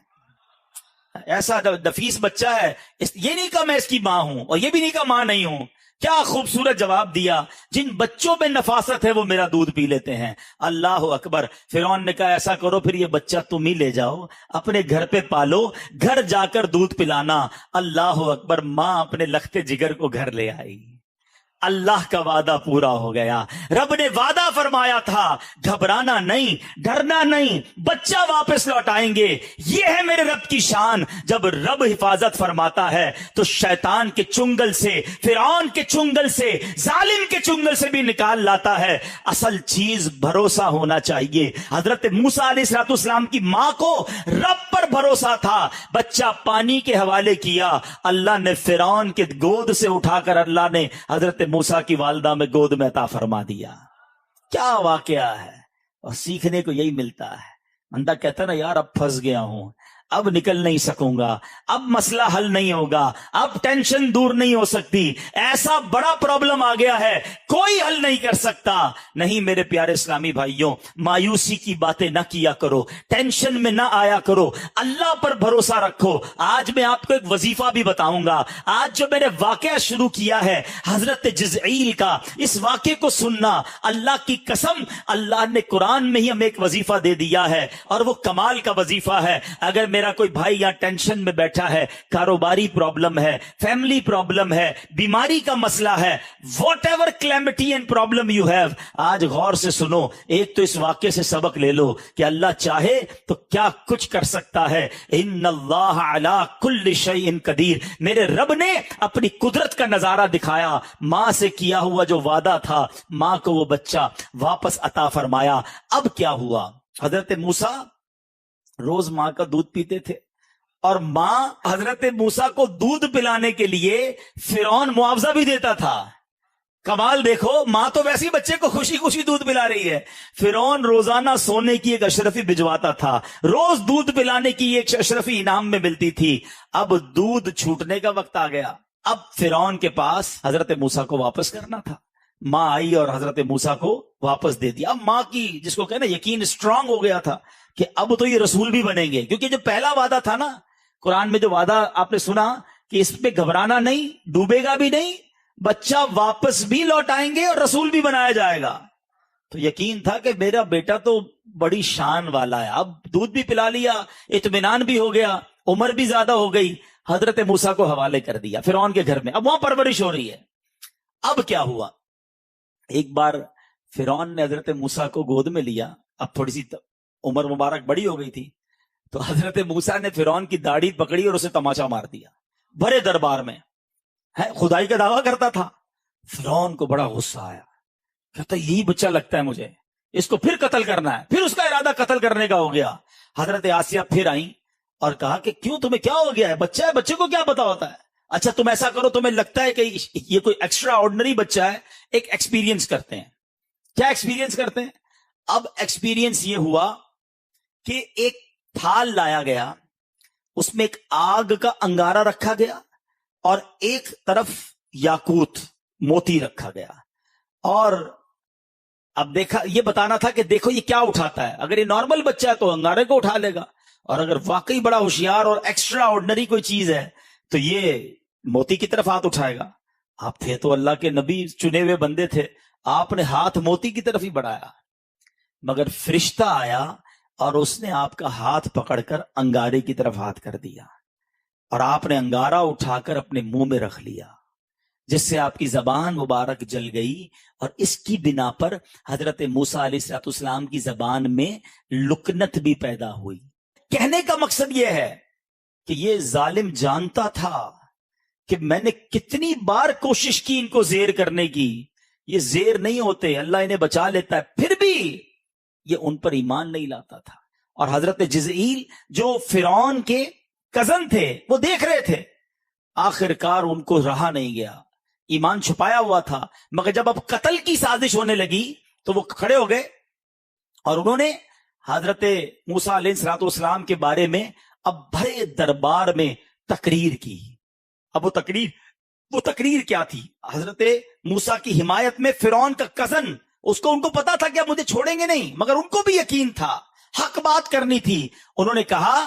ایسا نفیس بچہ ہے. یہ نہیں کہا میں اس کی ماں ہوں اور یہ بھی نہیں کہا ماں نہیں ہوں. کیا خوبصورت جواب دیا, جن بچوں میں نفاست ہے وہ میرا دودھ پی لیتے ہیں. اللہ اکبر. فرعون نے کہا ایسا کرو پھر یہ بچہ تم ہی لے جاؤ, اپنے گھر پہ پالو, گھر جا کر دودھ پلانا. اللہ اکبر. ماں اپنے لختے جگر کو گھر لے آئی. اللہ کا وعدہ پورا ہو گیا. رب نے وعدہ فرمایا تھا گھبرانا نہیں, ڈرنا نہیں, بچہ واپس لوٹائیں گے. یہ ہے میرے رب کی شان. جب رب حفاظت فرماتا ہے تو شیطان کے چنگل سے, فرعون کے چنگل سے, ظالم کے چنگل سے بھی نکال لاتا ہے. اصل چیز بھروسہ ہونا چاہیے. حضرت موسیٰ علیہ الصلوۃ والسلام کی ماں کو رب پر بھروسہ تھا. بچہ پانی کے حوالے کیا, اللہ نے فرعون کے گود سے اٹھا کر اللہ نے حضرت موسیٰ کی والدہ میں گود میں عطا فرما دیا. کیا واقعہ ہے, اور سیکھنے کو یہی ملتا ہے. بندہ کہتا ہے نا یار اب پھنس گیا ہوں، اب نکل نہیں سکوں گا، اب مسئلہ حل نہیں ہوگا، اب ٹینشن دور نہیں ہو سکتی، ایسا بڑا پرابلم آ گیا ہے کوئی حل نہیں کر سکتا۔ نہیں میرے پیارے اسلامی بھائیوں، مایوسی کی باتیں نہ کیا کرو، ٹینشن میں نہ آیا کرو، اللہ پر بھروسہ رکھو۔ آج میں آپ کو ایک وظیفہ بھی بتاؤں گا۔ آج جو میں نے واقعہ شروع کیا ہے حضرت جزعیل کا، اس واقعے کو سننا، اللہ کی قسم اللہ نے قرآن میں ہی ہمیں ایک وظیفہ دے دیا ہے، اور وہ کمال کا وظیفہ ہے۔ اگر میرا کوئی بھائی یہاں ٹینشن میں بیٹھا ہے، کاروباری پرابلم ہے، فیملی پرابلم ہے، بیماری کا مسئلہ ہے، what ever calamity and problem you have, آج غور سے سنو۔ ایک تو اس واقعے سے سبق لے لو کہ اللہ چاہے تو کیا کچھ کر سکتا ہے۔ ان اللہ علی کل شیء قدیر، میرے رب نے اپنی قدرت کا نظارہ دکھایا۔ ماں سے کیا ہوا جو وعدہ تھا، ماں کو وہ بچہ واپس عطا فرمایا۔ اب کیا ہوا؟ حضرت موسیٰ روز ماں کا دودھ پیتے تھے، اور ماں حضرت موسیٰ کو دودھ پلانے کے لیے فرعون معاوضہ بھی دیتا تھا۔ کمال دیکھو، ماں تو ویسے بچے کو خوشی خوشی دودھ پلا رہی ہے، فرعون روزانہ سونے کی ایک اشرفی بھجواتا تھا، روز دودھ پلانے کی ایک اشرفی انعام میں ملتی تھی۔ اب دودھ چھوٹنے کا وقت آ گیا، اب فرعون کے پاس حضرت موسیٰ کو واپس کرنا تھا۔ ماں آئی اور حضرت موسیٰ کو واپس دے دیا۔ اب ماں کی جس کو کہنا یقین اسٹرانگ ہو گیا تھا کہ اب تو یہ رسول بھی بنیں گے، کیونکہ جو پہلا وعدہ تھا نا قرآن میں، جو وعدہ آپ نے سنا کہ اس پہ گھبرانا نہیں، ڈوبے گا بھی نہیں، بچہ واپس بھی لوٹ آئیں گے اور رسول بھی بنایا جائے گا، تو یقین تھا کہ میرا بیٹا تو بڑی شان والا ہے۔ اب دودھ بھی پلا لیا، اطمینان بھی ہو گیا، عمر بھی زیادہ ہو گئی، حضرت موسیٰ کو حوالے کر دیا فرعون کے گھر میں۔ اب وہاں پرورش ہو رہی ہے۔ اب کیا ہوا؟ ایک بار فرعون نے حضرت موسیٰ کو گود میں لیا، اب تھوڑی سی عمر مبارک بڑی ہو گئی تھی، تو حضرت موسیٰ نے فرعون کی داڑھی پکڑی اور اسے تماچا مار دیا بڑے دربار میں۔ خدائی کا دعویٰ کرتا تھا۔ فرعون کو بڑا غصہ آیا، کہتا یہی بچہ لگتا ہے مجھے، اس کو پھر قتل کرنا ہے۔ پھر اس کا ارادہ قتل کرنے کا ہو گیا۔ حضرت آسیہ پھر آئیں اور کہا کہ کیوں، تمہیں کیا ہو گیا ہے؟ بچہ ہے، بچے کو کیا پتا ہوتا ہے؟ اچھا تم ایسا کرو، تمہیں لگتا ہے کہ یہ کوئی ایکسٹرا آرڈنری بچہ ہے، ایک ایکسپیرینس کرتے ہیں۔ کیا ایکسپیرینس کرتے ہیں؟ اب ایکسپیرینس یہ ہوا کہ ایک تھال لایا گیا، اس میں ایک آگ کا انگارہ رکھا گیا، اور ایک طرف یاقوت موتی رکھا گیا، اور اب دیکھا، یہ بتانا تھا کہ دیکھو یہ کیا اٹھاتا ہے۔ اگر یہ نارمل بچہ ہے تو انگارے کو اٹھا لے گا، اور اگر واقعی بڑا ہوشیار اور ایکسٹرا آرڈنری کوئی چیز ہے تو یہ موتی کی طرف ہاتھ اٹھائے گا۔ آپ تھے تو اللہ کے نبی، چنے ہوئے بندے تھے، آپ نے ہاتھ موتی کی طرف ہی بڑھایا، مگر فرشتہ آیا اور اس نے آپ کا ہاتھ پکڑ کر انگارے کی طرف ہاتھ کر دیا، اور آپ نے انگارہ اٹھا کر اپنے منہ میں رکھ لیا، جس سے آپ کی زبان مبارک جل گئی، اور اس کی بنا پر حضرت موسیٰ علیہ السلام کی زبان میں لکنت بھی پیدا ہوئی۔ کہنے کا مقصد یہ ہے کہ یہ ظالم جانتا تھا کہ میں نے کتنی بار کوشش کی ان کو زیر کرنے کی، یہ زیر نہیں ہوتے، اللہ انہیں بچا لیتا ہے، پھر بھی یہ ان پر ایمان نہیں لاتا تھا۔ اور حضرت جزعیل جو فرعون کے کزن تھے، وہ دیکھ رہے تھے، آخر کار ان کو رہا نہیں گیا، ایمان چھپایا ہوا تھا، مگر جب اب قتل کی سازش ہونے لگی تو وہ کھڑے ہو گئے، اور انہوں نے حضرت موسیٰ علیہ السلام کے بارے میں اب بڑے دربار میں تقریر کی۔ اب وہ تقریر کیا تھی؟ حضرت موسیٰ کی حمایت میں فرعون کا کزن، ان کو پتا تھا کہ اب مجھے چھوڑیں گے نہیں، مگر ان کو بھی یقین تھا، حق بات کرنی تھی۔ انہوں نے کہا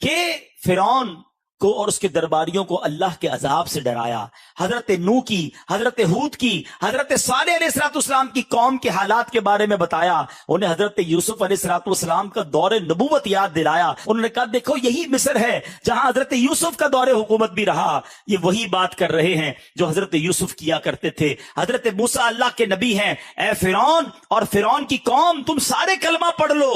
کہ فرعون کو اور اس کے درباریوں کو اللہ کے عذاب سے ڈرایا، حضرت نوح کی، حضرت ہود کی، حضرت صالح علیہ السلام کی قوم کے حالات کے بارے میں بتایا، انہیں حضرت یوسف علیہ السلام کا دور نبوت یاد دلایا۔ انہوں نے کہا دیکھو یہی مصر ہے جہاں حضرت یوسف کا دور حکومت بھی رہا، یہ وہی بات کر رہے ہیں جو حضرت یوسف کیا کرتے تھے۔ حضرت موسیٰ اللہ کے نبی ہیں، اے فرعون اور فرعون کی قوم، تم سارے کلمہ پڑھ لو،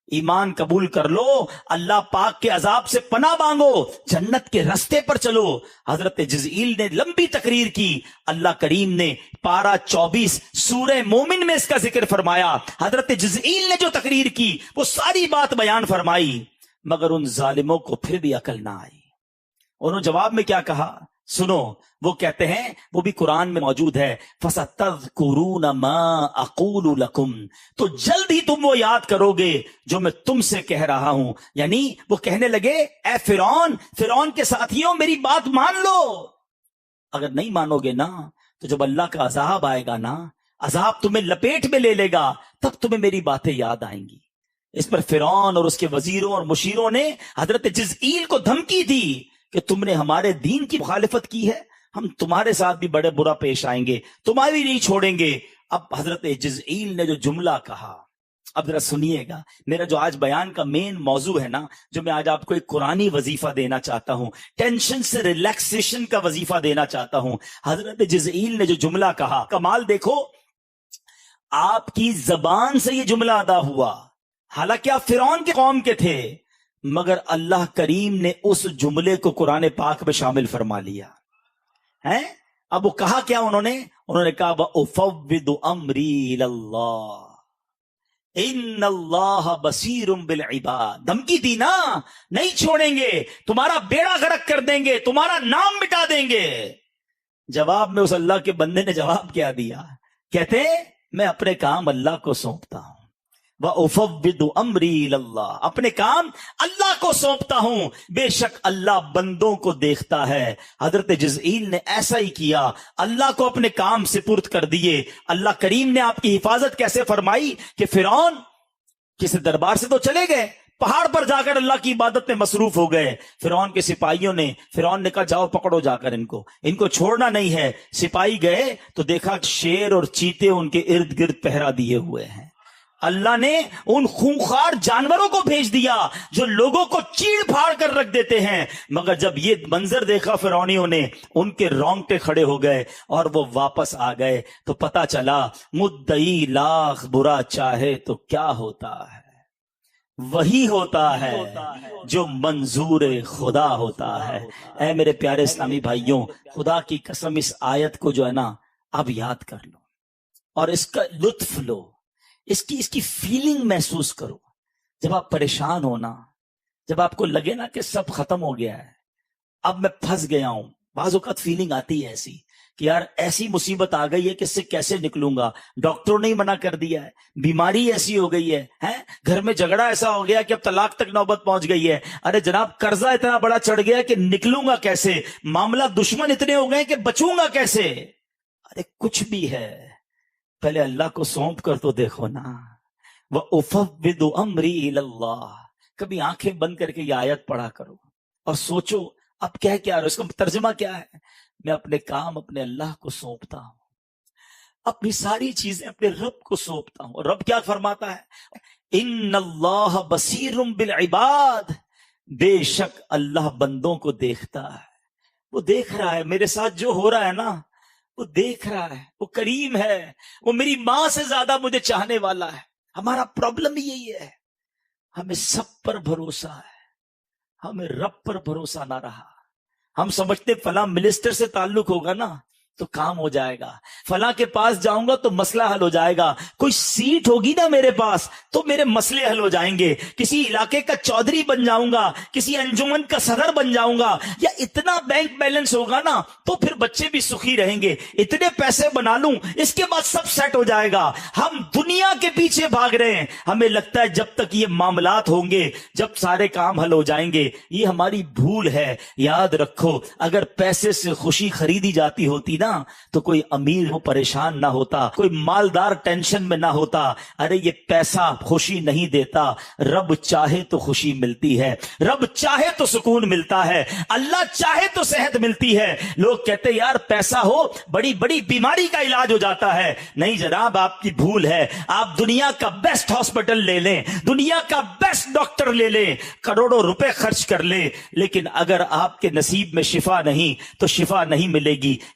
ایمان قبول کر لو، اللہ پاک کے عذاب سے پناہ مانگو، جنت کے رستے پر چلو۔ حضرت جزعیل نے لمبی تقریر کی، اللہ کریم نے پارہ 24 سورہ مومن میں اس کا ذکر فرمایا۔ حضرت جزعیل نے جو تقریر کی وہ ساری بات بیان فرمائی، مگر ان ظالموں کو پھر بھی عقل نہ آئی۔ انہوں نے جواب میں کیا کہا؟ سنو وہ کہتے ہیں، وہ بھی قرآن میں موجود ہے، فَسَتَذْكُرُونَ مَا أَقُولُ لَكُمْ، تو جلد ہی تم وہ یاد کرو گے جو میں تم سے کہہ رہا ہوں. یعنی وہ کہنے لگے اے فرعون کے ساتھیوں میری بات مان لو. اگر نہیں مانو گے نا تو جب اللہ کا عذاب آئے گا نا، عذاب تمہیں لپیٹ میں لے لے گا، تب تمہیں میری باتیں یاد آئیں گی. اس پر فرعون اور اس کے وزیروں اور مشیروں نے حضرت جزئیل کو دھمکی دی کہ تم نے ہمارے دین کی مخالفت کی ہے، ہم تمہارے ساتھ بھی بڑے برا پیش آئیں گے، تمہیں بھی نہیں چھوڑیں گے. اب حضرت جزئیل نے جو جملہ کہا، اب ذرا سنیے گا. میرا جو آج بیان کا مین موضوع ہے نا، جو میں آج آپ کو ایک قرآنی وظیفہ دینا چاہتا ہوں، ٹینشن سے ریلیکسیشن کا وظیفہ دینا چاہتا ہوں. حضرت جزئیل نے جو جملہ کہا، کمال دیکھو، آپ کی زبان سے یہ جملہ ادا ہوا، حالانکہ آپ فرعون کے قوم کے تھے، مگر اللہ کریم نے اس جملے کو قرآن پاک میں شامل فرما لیا ہے. اب وہ کہا کیا انہوں نے کہا وَأُفَوِّضُ أَمْرِي إِلَى اللَّهِ إِنَّ اللَّهَ بَصِيرٌ بِالْعِبَادِ. دھمکی دی نا، نہیں چھوڑیں گے، تمہارا بیڑا غرق کر دیں گے، تمہارا نام مٹا دیں گے. جواب میں اس اللہ کے بندے نے جواب کیا دیا؟ کہتے میں اپنے کام اللہ کو سونپتا ہوں. وَأُفَوِّضُ أَمْرِي إِلَى اللَّهِ، اپنے کام اللہ کو سونپتا ہوں، بے شک اللہ بندوں کو دیکھتا ہے. حضرت جزئیل نے ایسا ہی کیا، اللہ کو اپنے کام سپرد کر دیے. اللہ کریم نے آپ کی حفاظت کیسے فرمائی کہ فرعون کسی دربار سے تو چلے گئے، پہاڑ پر جا کر اللہ کی عبادت میں مصروف ہو گئے. فرعون کے سپاہیوں نے، فرعون نے کہا جاؤ پکڑو جا کر ان کو چھوڑنا نہیں ہے. سپاہی گئے تو دیکھا شیر اور چیتے ان کے ارد گرد پہرا دیے ہوئے ہیں. اللہ نے ان خونخوار جانوروں کو بھیج دیا جو لوگوں کو چیڑ پھاڑ کر رکھ دیتے ہیں. مگر جب یہ منظر دیکھا فرعونیوں نے، ان کے رونگٹے کھڑے ہو گئے اور وہ واپس آ گئے. تو پتا چلا مدعی لاکھ برا چاہے تو کیا ہوتا ہے، وہی ہوتا ہے جو منظور خدا ہوتا ہے. اے میرے پیارے اسلامی بھائیوں، خدا کی قسم اس آیت کو جو ہے نا اب یاد کر لو اور اس کا لطف لو، اس کی فیلنگ محسوس کرو. جب آپ پریشان ہو نا، جب آپ کو لگے نا کہ سب ختم ہو گیا ہے، اب میں پھنس گیا ہوں، بعض اوقات فیلنگ آتی ہے ایسی کہ یار ایسی مصیبت آ گئی ہے کہ اس سے کیسے نکلوں گا، ڈاکٹروں نے منع کر دیا ہے، بیماری ایسی ہو گئی ہے، گھر میں جھگڑا ایسا ہو گیا کہ اب طلاق تک نوبت پہنچ گئی ہے، ارے جناب قرضہ اتنا بڑا چڑھ گیا کہ نکلوں گا کیسے، معاملہ دشمن اتنے ہو گئے کہ بچوں گا کیسے. ارے کچھ بھی ہے پہلے اللہ کو سونپ کر تو دیکھو نا. وَأُفَوِّضُ أَمْرِي إِلَى اللَّهِ، کبھی آنکھیں بند کر کے یہ آیت پڑھا کرو اور سوچو اب کیا اس کا ترجمہ کیا ہے. میں اپنے کام اپنے اللہ کو سونپتا ہوں، اپنی ساری چیزیں اپنے رب کو سونپتا ہوں. اور رب کیا فرماتا ہے؟ ان اللہ بصیر بالعباد، بے شک اللہ بندوں کو دیکھتا ہے. وہ دیکھ رہا ہے میرے ساتھ جو ہو رہا ہے نا، وہ دیکھ رہا ہے، وہ کریم ہے، وہ میری ماں سے زیادہ مجھے چاہنے والا ہے. ہمارا پرابلم یہی ہے، ہمیں سب پر بھروسہ ہے، ہمیں رب پر بھروسہ نہ رہا. ہم سمجھتے فلاں منسٹر سے تعلق ہوگا نا تو کام ہو جائے گا، فلاں کے پاس جاؤں گا تو مسئلہ حل ہو جائے گا، کوئی سیٹ ہوگی نا میرے پاس تو میرے مسئلے حل ہو جائیں گے، کسی علاقے کا چودھری بن جاؤں گا، کسی انجمن کا صدر بن جاؤں گا، یا اتنا بینک بیلنس ہوگا نا تو پھر بچے بھی سخی رہیں گے، اتنے پیسے بنا لوں اس کے بعد سب سیٹ ہو جائے گا. ہم دنیا کے پیچھے بھاگ رہے ہیں، ہمیں لگتا ہے جب تک یہ معاملات ہوں گے جب سارے کام حل ہو جائیں گے. یہ ہماری بھول ہے. یاد رکھو اگر پیسے سے خوشی خریدی جاتی ہوتی نا تو کوئی امیر وہ پریشان نہ ہوتا، کوئی مالدار ٹینشن میں نہ ہوتا. ارے یہ پیسہ خوشی نہیں دیتا، رب چاہے تو خوشی ملتی ہے، رب چاہے تو سکون ملتا ہے، اللہ چاہے تو صحت ملتی ہے. لوگ کہتے یار پیسہ ہو بڑی بڑی بیماری کا علاج ہو جاتا ہے. نہیں جناب، آپ کی بھول ہے. آپ دنیا کا بیسٹ ہاسپٹل لے لیں، دنیا کا بیسٹ ڈاکٹر لے لیں، کروڑوں روپے خرچ کر لیں، لیکن اگر آپ کے نصیب میں شفا نہیں تو شفا نہیں ملے گی.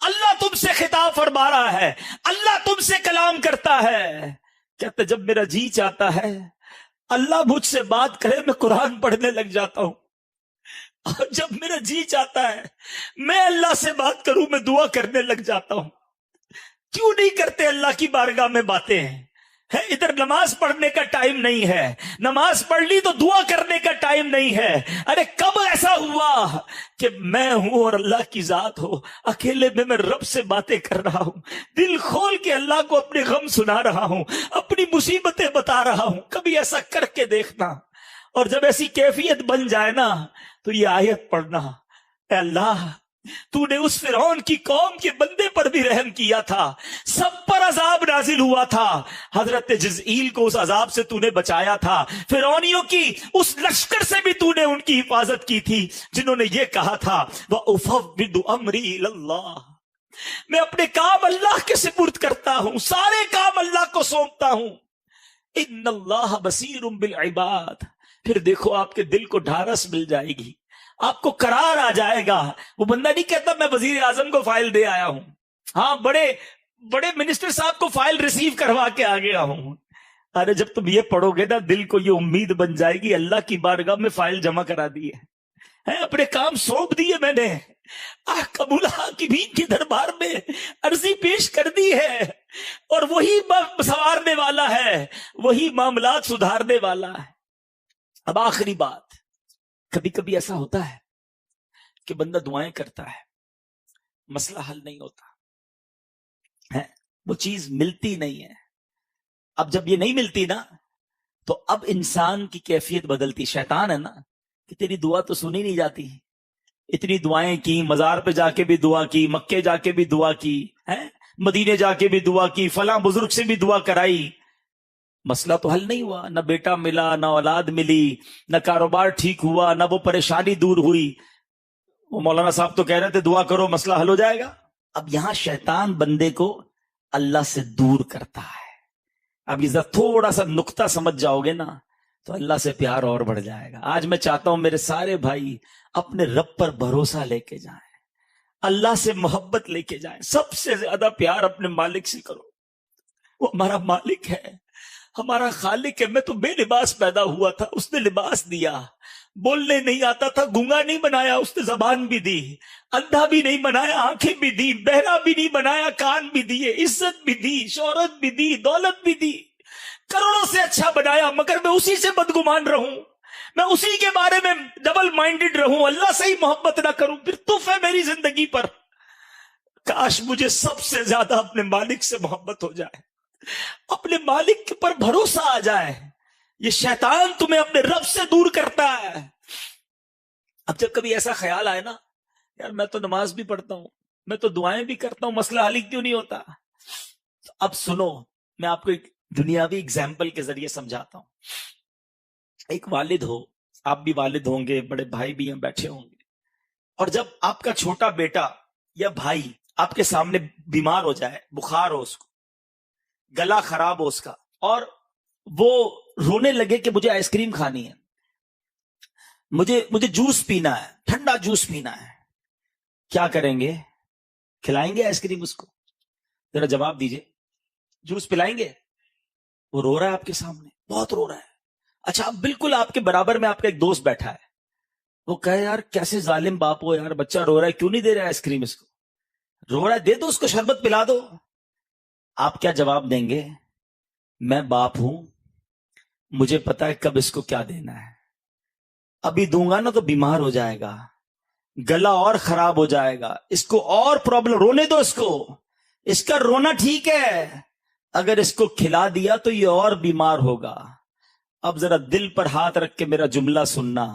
اللہ تم سے خطاب فرما رہا ہے، اللہ تم سے کلام کرتا ہے. کہتے جب میرا جی چاہتا ہے اللہ مجھ سے بات کرے میں قرآن پڑھنے لگ جاتا ہوں، اور جب میرا جی چاہتا ہے میں اللہ سے بات کروں میں دعا کرنے لگ جاتا ہوں. کیوں نہیں کرتے اللہ کی بارگاہ میں باتیں ہیں؟ ادھر نماز پڑھنے کا ٹائم نہیں ہے، نماز پڑھ لی تو دعا کرنے کا ٹائم نہیں ہے. ارے کب ایسا ہوا کہ میں ہوں اور اللہ کی ذات ہو، اکیلے میں رب سے باتیں کر رہا ہوں، دل کھول کے اللہ کو اپنے غم سنا رہا ہوں، اپنی مصیبتیں بتا رہا ہوں. کبھی ایسا کر کے دیکھنا، اور جب ایسی کیفیت بن جائے نا تو یہ آیت پڑھنا، اے اللہ تو نے اس فرعون کی قوم کے بندے پر بھی رحم کیا تھا، سب پر عذاب نازل ہوا تھا، حضرت جزئیل کو اس عذاب سے تو نے بچایا تھا، فرعونیوں کی اس لشکر سے بھی تو نے ان کی حفاظت کی تھی جنہوں نے یہ کہا تھا وَأُفَوِّضُ أَمْرِي إِلَى اللَّهِ، میں اپنے کام اللہ کے سپرد کرتا ہوں، سارے کام اللہ کو سونپتا ہوں. إِنَّ اللَّهَ بَصِيرٌ بِالْعِبَادِ. پھر دیکھو آپ کے دل کو ڈھارس مل جائے گی، آپ کو قرار آ جائے گا. وہ بندہ نہیں کہتا میں وزیر اعظم کو فائل دے آیا ہوں، ہاں بڑے بڑے منسٹر صاحب کو فائل ریسیو کروا کے آ گیا ہوں. ارے جب تم یہ پڑھو گے نا دل کو یہ امید بن جائے گی اللہ کی بارگاہ میں فائل جمع کرا دی ہے، اپنے کام سونپ دیے میں نے، قبول حاکمین کے دربار میں عرضی پیش کر دی ہے، اور وہی سنوارنے والا ہے، وہی معاملات سدھارنے والا ہے. اب آخری بات، کبھی کبھی ایسا ہوتا ہے کہ بندہ دعائیں کرتا ہے، مسئلہ حل نہیں ہوتا ہے، وہ چیز ملتی نہیں ہے. اب جب یہ نہیں ملتی نا تو اب انسان کی کیفیت بدلتی. شیطان ہے نا کہ تیری دعا تو سنی نہیں جاتی، اتنی دعائیں کی، مزار پہ جا کے بھی دعا کی، مکے جا کے بھی دعا کی، مدینے جا کے بھی دعا کی، فلاں بزرگ سے بھی دعا کرائی، مسئلہ تو حل نہیں ہوا. نہ بیٹا ملا، نہ اولاد ملی، نہ کاروبار ٹھیک ہوا، نہ وہ پریشانی دور ہوئی. وہ مولانا صاحب تو کہہ رہے تھے دعا کرو مسئلہ حل ہو جائے گا. اب یہاں شیطان بندے کو اللہ سے دور کرتا ہے. اب یہ تھوڑا سا نقطہ سمجھ جاؤ گے نا تو اللہ سے پیار اور بڑھ جائے گا. آج میں چاہتا ہوں میرے سارے بھائی اپنے رب پر بھروسہ لے کے جائیں، اللہ سے محبت لے کے جائیں. سب سے زیادہ پیار اپنے مالک سے کرو، وہ ہمارا مالک ہے، ہمارا خالق ہے. میں تو بے لباس پیدا ہوا تھا، اس نے لباس دیا. بولنے نہیں آتا تھا، گونگا نہیں بنایا، اس نے زبان بھی دی. اندھا بھی نہیں بنایا، آنکھیں بھی دی. بہرا بھی نہیں بنایا، کان بھی دیے. عزت بھی دی، شہرت بھی دی، دولت بھی دی. کروڑوں سے اچھا بنایا، مگر میں اسی سے بدگمان رہوں، میں اسی کے بارے میں ڈبل مائنڈڈ رہوں، اللہ سے ہی محبت نہ کروں. پھر تف ہے میری زندگی پر. کاش مجھے سب سے زیادہ اپنے مالک سے محبت ہو جائے، اپنے مالک پر بھروسہ آ جائے. یہ شیطان تمہیں اپنے رب سے دور کرتا ہے. اب جب کبھی ایسا خیال آئے نا یار میں تو نماز بھی پڑھتا ہوں، میں تو دعائیں بھی کرتا ہوں، مسئلہ حل کیوں نہیں ہوتا؟ تو اب سنو، میں آپ کو ایک دنیاوی اگزامپل کے ذریعے سمجھاتا ہوں. ایک والد ہو، آپ بھی والد ہوں گے، بڑے بھائی بھی یہاں بیٹھے ہوں گے، اور جب آپ کا چھوٹا بیٹا یا بھائی آپ کے سامنے بیمار ہو جائے، بخار ہو، اس کو گلا خراب ہو اس کا، اور وہ رونے لگے کہ مجھے آئس کریم کھانی ہے، مجھے جوس پینا ہے، ٹھنڈا جوس پینا ہے، کیا کریں گے؟ کھلائیں گے آئس کریم اس کو؟ ذرا جواب دیجئے. جوس پلائیں گے؟ وہ رو رہا ہے آپ کے سامنے، بہت رو رہا ہے. اچھا اب بالکل آپ کے برابر میں آپ کا ایک دوست بیٹھا ہے، وہ کہے یار کیسے ظالم باپ ہو یار، بچہ رو رہا ہے کیوں نہیں دے رہا آئس کریم اس کو؟ رو رہا ہے دے دو اس کو، شربت پلا دو. آپ کیا جواب دیں گے؟ میں باپ ہوں، مجھے پتا ہے کب اس کو کیا دینا ہے، ابھی دوں گا نا تو بیمار ہو جائے گا، گلا اور خراب ہو جائے گا، اس کو اور پرابلم، رونے دو اس کو، اس کا رونا ٹھیک ہے، اگر اس کو کھلا دیا تو یہ اور بیمار ہوگا. اب ذرا دل پر ہاتھ رکھ کے میرا جملہ سننا،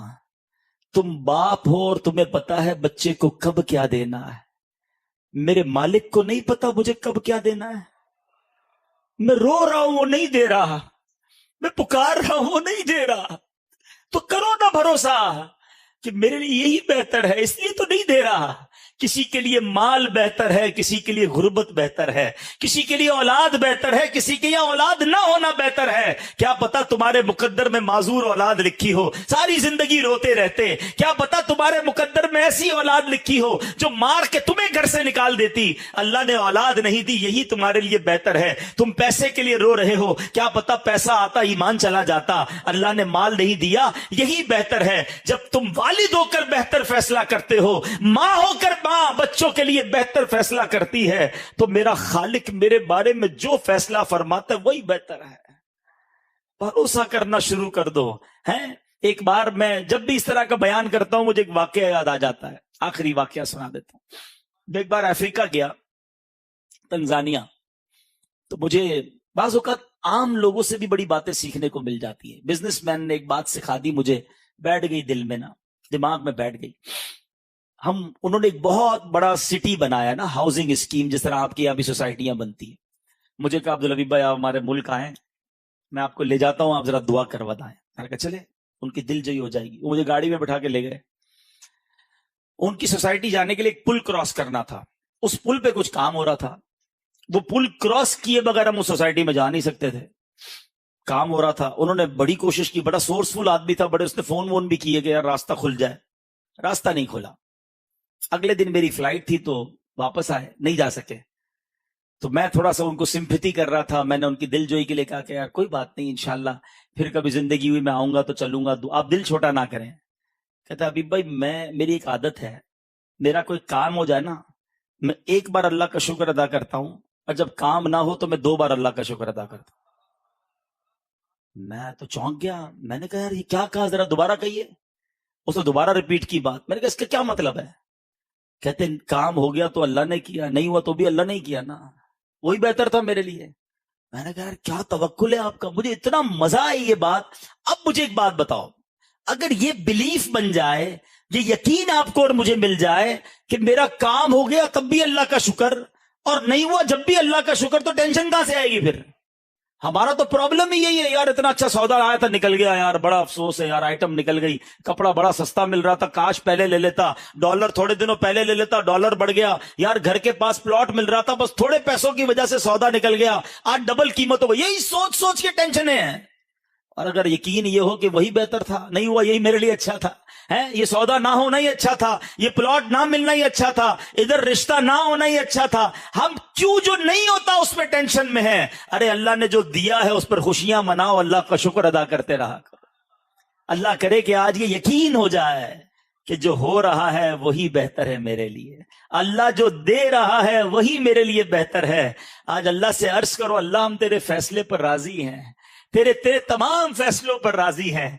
تم باپ ہو اور تمہیں پتا ہے بچے کو کب کیا دینا ہے. میرے مالک کو نہیں پتا مجھے کب کیا دینا ہے. میں رو رہا ہوں وہ نہیں دے رہا، میں پکار رہا ہوں وہ نہیں دے رہا، تو کرو نا بھروسہ کہ میرے لیے یہی بہتر ہے، اس لیے تو نہیں دے رہا. کسی کے لیے مال بہتر ہے، کسی کے لیے غربت بہتر ہے، کسی کے لیے اولاد بہتر ہے، کسی کے لیے اولاد نہ ہونا بہتر ہے۔ کیا پتا تمہارے مقدر میں معذور اولاد لکھی ہو، ساری زندگی روتے رہتے۔ کیا پتا تمہارے مقدر میں ایسی اولاد لکھی ہو جو مار کے تمہیں گھر سے نکال دیتی۔ اللہ نے اولاد نہیں دی، یہی تمہارے لیے بہتر ہے۔ تم پیسے کے لیے رو رہے ہو، کیا پتا پیسہ آتا ایمان چلا جاتا۔ اللہ نے مال نہیں دیا، یہی بہتر ہے۔ جب تم والد ہو کر بہتر فیصلہ کرتے ہو، ماں ہو کر ماں بچوں کے لیے بہتر فیصلہ کرتی ہے، تو میرا خالق میرے بارے میں جو فیصلہ فرماتا ہے وہی بہتر ہے۔ بھروسہ کرنا شروع کر دو۔ ہیں ایک بار میں جب بھی اس طرح کا بیان کرتا ہوں مجھے ایک واقعہ یاد آ جاتا ہے، آخری واقعہ سنا دیتا ہوں۔ میں ایک بار افریقہ گیا، تنزانیہ، تو مجھے بعض اوقات عام لوگوں سے بھی بڑی باتیں سیکھنے کو مل جاتی ہے۔ بزنس مین نے ایک بات سکھا دی، مجھے بیٹھ گئی دل میں، نا دماغ میں بیٹھ گئی۔ انہوں نے ایک بہت بڑا سٹی بنایا نا، ہاؤسنگ اسکیم، جس طرح آپ کی یہاں بھی سوسائٹیاں بنتی ہیں۔ مجھے کہا عبدالحبیب بھائی آپ ہمارے ملک آئیں، میں آپ کو لے جاتا ہوں، آپ ذرا دعا کروا دائیں۔ میں نے کہا چلے، ان کی دل جوئی ہو جائے گی۔ وہ مجھے گاڑی میں بٹھا کے لے گئے۔ ان کی سوسائٹی جانے کے لیے ایک پل کراس کرنا تھا، اس پل پہ کچھ کام ہو رہا تھا۔ وہ پل کراس کیے بغیر ہم اس سوسائٹی میں جا نہیں سکتے تھے، کام ہو رہا تھا۔ انہوں نے بڑی کوشش کی، بڑا سورسفل آدمی تھا، بڑے اس نے فون وون بھی کیے کہ یار راستہ کھل جائے، راستہ نہیں کھلا۔ اگلے دن میری فلائٹ تھی تو واپس آئے، نہیں جا سکے۔ تو میں تھوڑا سا ان کو سمپیتھی کر رہا تھا، میں نے ان کی دل جوئی کے لیے کہا کہ یار کوئی بات نہیں، انشاءاللہ پھر کبھی زندگی ہوئی میں آؤں گا تو چلوں گا، آپ دل چھوٹا نہ کریں۔ کہتا حبیب بھائی میری ایک عادت ہے، میرا کوئی کام ہو جائے نا، میں ایک بار اللہ کا شکر ادا کرتا ہوں، اور جب کام نہ ہو تو میں 2 بار اللہ کا شکر ادا کرتا ہوں۔ میں تو چونک گیا، میں نے کہا یار یہ کیا کہا، ذرا دوبارہ کہیے۔ اس نے دوبارہ ریپیٹ کی بات۔ میں نے کہا اس کا کیا مطلب ہے؟ کہتے کام ہو گیا تو اللہ نے کیا، نہیں ہوا تو بھی اللہ نے کیا نا، وہی بہتر تھا میرے لیے۔ میں نے کہا یار کیا توکل ہے آپ کا، مجھے اتنا مزہ آئی یہ بات۔ اب مجھے ایک بات بتاؤ، اگر یہ بلیف بن جائے، یہ یقین آپ کو اور مجھے مل جائے کہ میرا کام ہو گیا تب بھی اللہ کا شکر، اور نہیں ہوا جب بھی اللہ کا شکر، تو ٹینشن کہاں سے آئے گی پھر؟ ہمارا تو پرابلم ہی یہی ہے یار، اتنا اچھا سودا آیا تھا نکل گیا یار، بڑا افسوس ہے یار، آئٹم نکل گئی، کپڑا بڑا سستا مل رہا تھا، کاش پہلے لے لیتا، ڈالر تھوڑے دنوں پہلے لے لیتا، ڈالر بڑھ گیا یار، گھر کے پاس پلاٹ مل رہا تھا، بس تھوڑے پیسوں کی وجہ سے سودا نکل گیا، آج ڈبل قیمت ہو گئی۔ یہی سوچ سوچ کے ٹینشن ہے۔ اور اگر یقین یہ ہو کہ وہی بہتر تھا، نہیں ہوا یہی میرے لیے اچھا تھا، یہ سودا نہ ہونا ہی اچھا تھا، یہ پلاٹ نہ ملنا ہی اچھا تھا، ادھر رشتہ نہ ہونا ہی اچھا تھا، ہم کیوں جو نہیں ہوتا اس پہ ٹینشن میں ہے؟ ارے اللہ نے جو دیا ہے اس پر خوشیاں مناؤ، اللہ کا شکر ادا کرتے رہا کرو۔ اللہ کرے کہ آج یہ یقین ہو جائے کہ جو ہو رہا ہے وہی بہتر ہے میرے لیے، اللہ جو دے رہا ہے وہی میرے لیے بہتر ہے۔ آج اللہ سے عرض کرو، اللہ ہم تیرے فیصلے پر راضی ہیں، تیرے تمام فیصلوں پر راضی ہیں۔